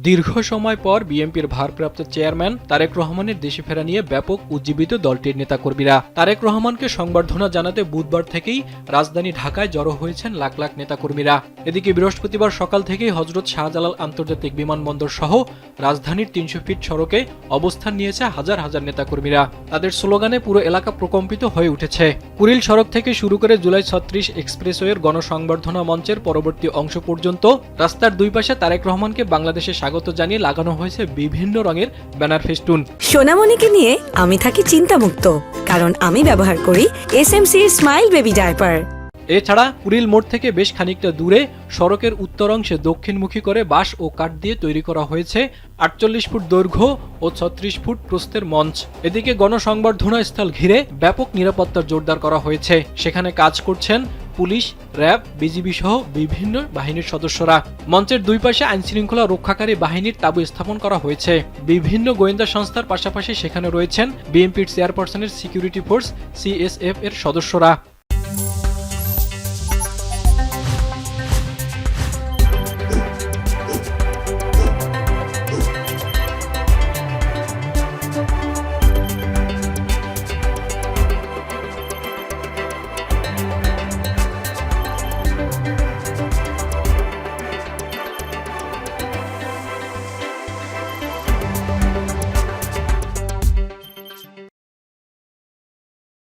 দীর্ঘ সময় পর বিএনপির ভারপ্রাপ্ত চেয়ারম্যান তারেক রহমানের দেশে ফেরা নিয়ে ব্যাপক উজ্জীবিত দলটির নেতাকর্মীরা। তারেক রহমানকে সংবর্ধনা জানাতে বুধবার থেকেই রাজধানী ঢাকায় জড়ো হয়েছেন লাখ লাখ নেতাকর্মীরা। এদিকে বৃহস্পতিবার সকাল থেকেই হযরত শাহজালাল আন্তর্জাতিক বিমানবন্দর সহ রাজধানীর ৩০০ ফিট সড়কে অবস্থান নিয়েছে হাজার হাজার নেতাকর্মীরা। তাদের স্লোগানে পুরো এলাকা প্রকম্পিত হয়ে উঠেছে। কুড়িল সড়ক থেকে শুরু করে জুলাই ৩৬ এক্সপ্রেসওয়ের গণসংবর্ধনা মঞ্চের পরবর্তী অংশ পর্যন্ত রাস্তার দুই পাশে তারেক রহমানকে বাংলাদেশে স্বাগত জানিয়ে লাগানো হয়েছে বিভিন্ন রঙের ব্যানার ফেস্টুন। সোনামণিকে নিয়ে আমি থাকি চিন্তামুক্ত, কারণ আমি ব্যবহার করি এসএমসি স্মাইল বেবি ডায়পার। এছাড়া কুড়িল মোড় থেকে বেশ খানিকটা দূরে সড়কের উত্তর অংশে দক্ষিণমুখী করে বাঁশ ও কাঠ দিয়ে তৈরি করা হয়েছে ৪৮ ফুট দৈর্ঘ্য ও ৩৬ ফুট প্রস্থের মঞ্চ। এদিকে গণসংবর্ধনা স্থল ঘিরে ব্যাপক নিরাপত্তা জোরদার করা হয়েছে। সেখানে কাজ করছেন পুলিশ, র্যাব, বিজিবি সহ বিভিন্ন বাহিনীর সদস্যরা। মঞ্চের দুই পাশে আইনশৃঙ্খলা রক্ষাকারী বাহিনীর তাঁবু স্থাপন করা হয়েছে। বিভিন্ন গোয়েন্দা সংস্থার পাশাপাশি সেখানে রয়েছেন বিএনপির চেয়ারপারসনের সিকিউরিটি ফোর্স সিএসএফ এর সদস্যরা।